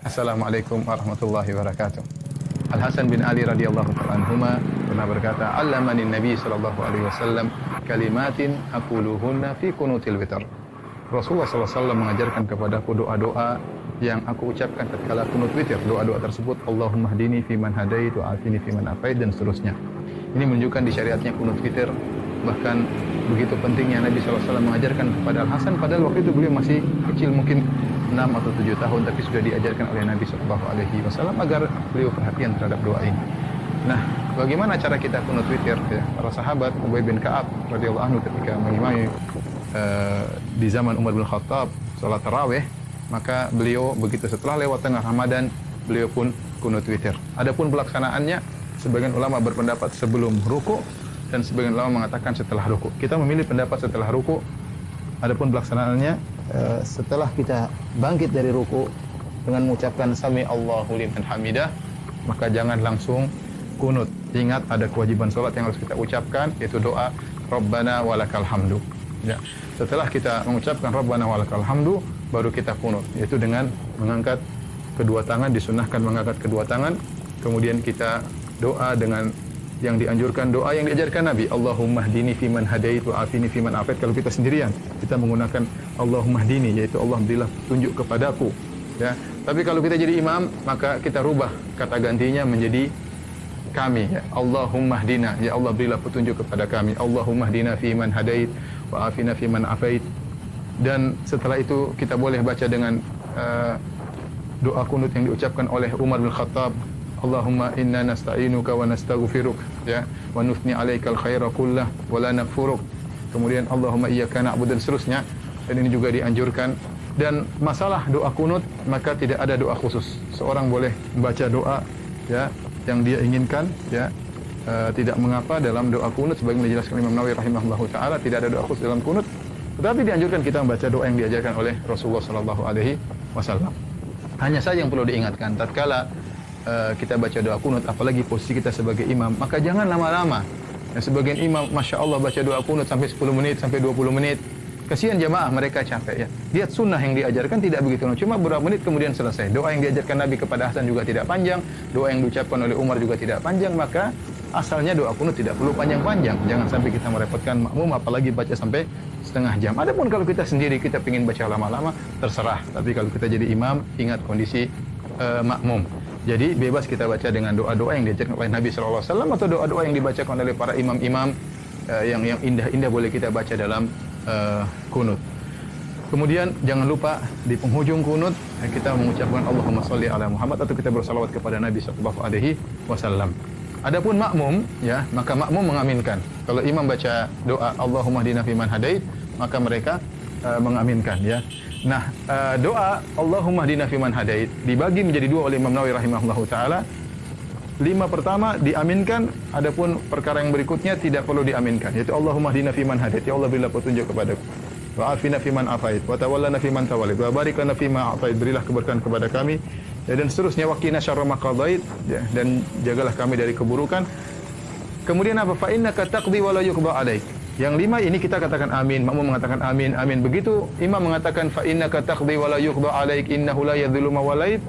Assalamualaikum warahmatullahi wabarakatuh. Al Hasan bin Ali radhiyallahu ta'ala anhuma pernah berkata, "Allamani Nabi sallallahu alaihi wasallam kalimatin aquluhunna fi qunutil witr." Rasulullah sallallahu alaihi wasallam mengajarkan kepadaku doa-doa yang aku ucapkan tatkala kunut witir. Doa-doa tersebut, Allahumma hdini fi man hadait wa afini fi man afait, dan seterusnya. Ini menunjukkan di syariatnya kunut witir. Bahkan begitu pentingnya Nabi SAW mengajarkan kepada Al Hasan, padahal waktu itu beliau masih kecil, mungkin 6 atau 7 tahun, tapi sudah diajarkan oleh Nabi SAW agar beliau perhatian terhadap doa ini. Nah, bagaimana cara kita kunut witir? Ya, para sahabat, Ubay bin Ka'ab radhiyallahu anhu ketika mengimami di zaman Umar bin Khattab salat tarawih, maka beliau begitu setelah lewat tengah Ramadan, beliau pun kunut witir. Adapun pelaksanaannya, sebagian ulama berpendapat sebelum ruku, dan sebagian ulama mengatakan setelah ruku. Kita memilih pendapat setelah ruku. Adapun pelaksanaannya setelah kita bangkit dari ruku dengan mengucapkan sami Allahu liman hamidah, maka jangan langsung kunut. Ingat ada kewajiban salat yang harus kita ucapkan, yaitu doa Rabbana walakal hamdu. Ya. Setelah kita mengucapkan Rabbana walakal hamdu, baru kita kunut, yaitu dengan mengangkat kedua tangan, disunahkan mengangkat kedua tangan, kemudian kita doa dengan yang dianjurkan, doa yang diajarkan Nabi, Allahumma hdini fiman hadait wa afini fiman afait. Kalau kita sendirian, kita menggunakan Allahumma hdini, yaitu Allah berilah tunjuk kepadaku, ya. Tapi kalau kita jadi imam, maka kita rubah kata gantinya menjadi kami, ya. Allahumma hdina, ya Allah berilah petunjuk kepada kami. Allahumma hdina fiman hadait wa afina fiman afait. Dan setelah itu kita boleh baca dengan doa kunut yang diucapkan oleh Umar bin Khattab, Allahumma inna nasta'inuka wa nastaghfiruk, ya, wa nuthni 'alaikal khaira kullah wa la nakfuruk. Kemudian Allahumma iyyaka na'budu, dan seterusnya. Dan ini juga dianjurkan. Dan masalah doa kunut, maka tidak ada doa khusus. Seorang boleh membaca doa, ya, yang dia inginkan, ya. Tidak mengapa dalam doa kunut, sebagaimana dijelaskan Imam Nawawi rahimahullahu taala, tidak ada doa khusus dalam kunut. Tetapi dianjurkan kita membaca doa yang diajarkan oleh Rasulullah sallallahu alaihi wasallam. Hanya saja yang perlu diingatkan, tatkala kita baca doa kunut, apalagi posisi kita sebagai imam, maka jangan lama-lama. Ya, sebagian imam, Masya Allah, baca doa kunut sampai 10 menit, sampai 20 menit. Kasihan jamaah, mereka capek, ya. Lihat sunnah yang diajarkan tidak begitu, cuma beberapa menit kemudian selesai. Doa yang diajarkan Nabi kepada Hasan juga tidak panjang, doa yang diucapkan oleh Umar juga tidak panjang, maka asalnya doa kunut tidak perlu panjang-panjang. Jangan sampai kita merepotkan makmum, apalagi baca sampai setengah jam. Adapun kalau kita sendiri, kita ingin baca lama-lama, terserah. Tapi kalau kita jadi imam, ingat kondisi makmum. Jadi bebas kita baca dengan doa-doa yang diajarkan oleh Nabi SAW, atau doa-doa yang dibacakan oleh para imam-imam yang indah-indah boleh kita baca dalam kunut. Kemudian jangan lupa di penghujung kunut kita mengucapkan Allahumma sholli ala Muhammad, atau kita bersalawat kepada Nabi SAW. Adapun makmum, ya, maka makmum mengaminkan. Kalau imam baca doa Allahumma hdina fiman hadait, maka mereka mengaminkan, ya. Nah, doa Allahumma hdina fiman hadait dibagi menjadi 2 oleh Imam Nawawi rahimahullahu taala. 5 pertama diaminkan, adapun perkara yang berikutnya tidak perlu diaminkan, yaitu Allahumma hdina fiman hadait, ya Allah berilah petunjuk kepadaku. Wa afina fiman afait, wa tawallana fiman tawallait, wa barik lana fima atait, berilah keberkahan kepada kami, ya, dan seterusnya. Wa qina syarra ma qadait, ya, dan jagalah kami dari keburukan. Kemudian apa? Fa innaka taqdi wa la yuqda alaik. Yang 5 ini kita katakan amin, makmum mengatakan amin, amin. Begitu imam mengatakan fa innaka taqdi wa la yuqda alaik innahu la yadhillu ma walait,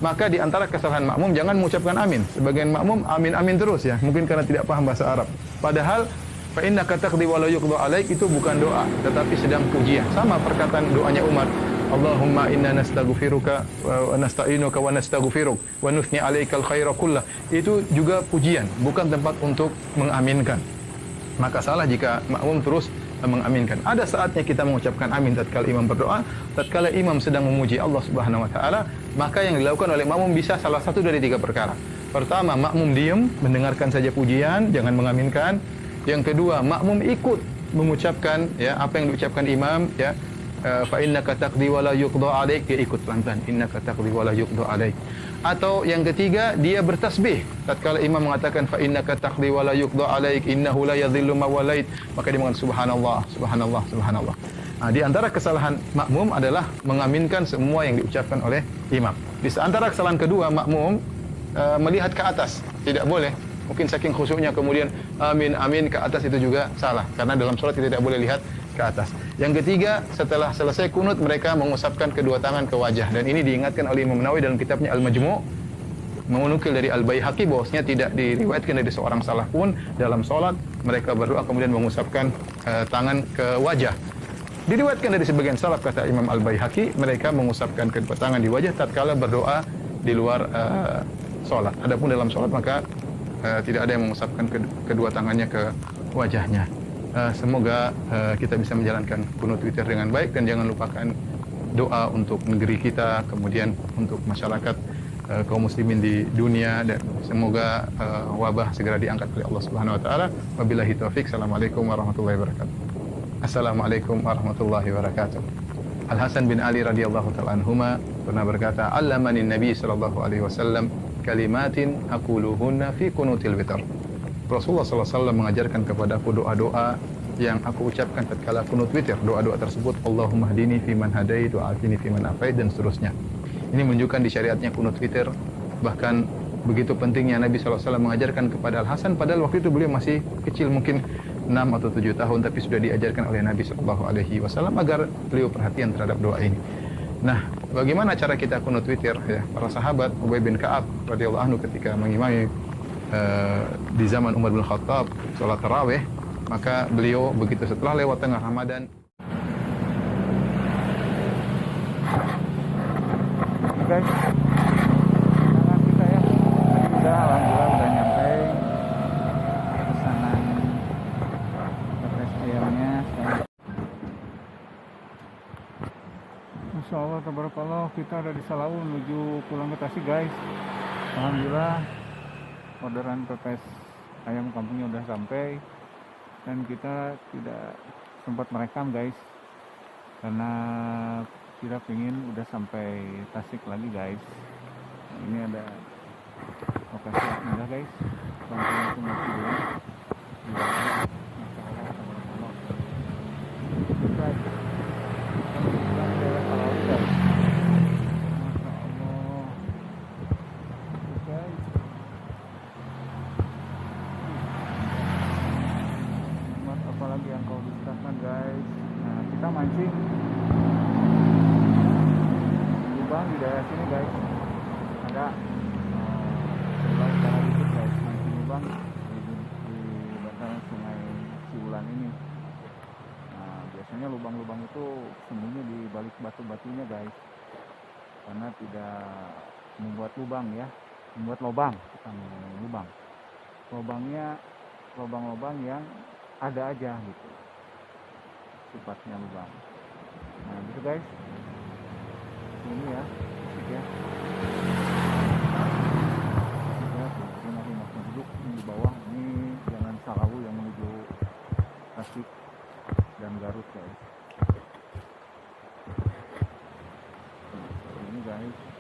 maka di antara kesalahan makmum jangan mengucapkan amin. Sebagian makmum amin amin terus, ya, mungkin karena tidak paham bahasa Arab. Padahal fa innaka taqdi wa la yuqda alaik itu bukan doa, tetapi sedang pujian. Sama perkataan doanya Umar, Allahumma inna nastaghfiruka wa nasta'inuka wa nastaghfiruk wa nuthni 'alaikal khaira kullah. Itu juga pujian, bukan tempat untuk mengaminkan. Maka salah jika makmum terus mengaminkan. Ada saatnya kita mengucapkan amin tatkala imam berdoa, tatkala imam sedang memuji Allah Subhanahu wa taala, maka yang dilakukan oleh makmum bisa salah satu dari 3 perkara. Pertama, makmum diam, mendengarkan saja pujian, jangan mengaminkan. Yang kedua, makmum ikut mengucapkan, ya, apa yang diucapkan imam, ya. Fa innaka taqdi wa la yuqda alaik, dia ikut pelan-pelan, innaka taqdi wa la yuqda alaik. Atau yang ketiga, dia bertasbih tatkala imam mengatakan fa innaka taqdi wa la yuqda alaik innahu la yadhillu ma walait, maka dia mengatakan subhanallah subhanallah subhanallah. Nah, di antara kesalahan makmum adalah mengaminkan semua yang diucapkan oleh imam. Di antara kesalahan kedua, makmum melihat ke atas, tidak boleh. Mungkin saking khusyuknya kemudian amin amin ke atas, itu juga salah, karena dalam salat kita tidak boleh lihat ke atas. Yang ketiga, setelah selesai kunut mereka mengusapkan kedua tangan ke wajah, dan ini diingatkan oleh Imam Nawawi dalam kitabnya Al-Majmu', menukil dari Al-Baihaqi bahwasanya tidak diriwayatkan dari seorang salaf pun dalam salat mereka berdoa kemudian mengusapkan tangan ke wajah. Diriwayatkan dari sebagian salaf, kata Imam Al-Baihaqi, mereka mengusapkan kedua tangan di wajah tatkala berdoa di luar salat. Adapun dalam salat maka tidak ada yang mengusapkan kedua tangannya ke wajahnya. Semoga kita bisa menjalankan kunut witir dengan baik, dan jangan lupakan doa untuk negeri kita, kemudian untuk masyarakat kaum muslimin di dunia, dan semoga wabah segera diangkat oleh Allah Subhanahu wa taala. Wabillahi taufik. Assalamualaikum warahmatullahi wabarakatuh. Assalamualaikum warahmatullahi wabarakatuh. Al Hasan bin Ali radhiyallahu taala anhuma pernah berkata, "Allamani Nabi sallallahu alaihi wasallam kalimatin aquluhunna fi kunutil witr." Rasulullah sallallahu alaihi wasallam mengajarkan kepadaku doa-doa yang aku ucapkan tatkala kunut witir. Doa-doa tersebut, Allahumma hdini fi man hadait wa afini fi man afait, dan seterusnya. Ini menunjukkan di syariatnya kunut witir. Bahkan begitu pentingnya Nabi sallallahu alaihi wasallam mengajarkan kepada Al Hasan, padahal waktu itu beliau masih kecil, mungkin 6 atau 7 tahun, tapi sudah diajarkan oleh Nabi sallallahu alaihi wasallam agar beliau perhatian terhadap doa ini. Nah, bagaimana cara kita kunut witir? Ya, para sahabat, Ubay bin Ka'ab radhiyallahu anhu ketika mengimami di zaman Umar bin Khattab salat tarawih, maka beliau begitu setelah lewat tengah Ramadan. Guys, tangan kita ya, udah alhamdulillah udah nyampe pesanan pepes ayamnya. Masya Allah, tabarakallah, kita ada di Salawu menuju pulang ke Tasik guys. Alhamdulillah orderan pepes ayam kampungnya udah sampai, dan kita tidak sempat merekam guys karena kita pengen udah sampai Tasik lagi guys. Nah, ini ada lokasi indah guys, kampung itu masih belum apalagi yang kau disahkan guys. Nah, kita mancing lubang di daerah sini guys, ada sebelah utara itu guys, mancing lubang di bantaran sungai Ciulan ini. Nah, biasanya lubang-lubang itu sembunyi di balik batu-batunya guys, karena tidak membuat lubang ya, membuat lubang, bukan lubang, lubangnya lubang-lubang yang ada aja gitu sifatnya lubang. Nah gitu guys, ini ya asik ya, ini duduk di bawah. Ini jalan Salawu yang menuju Tasik dan Garut guys. Ini guys.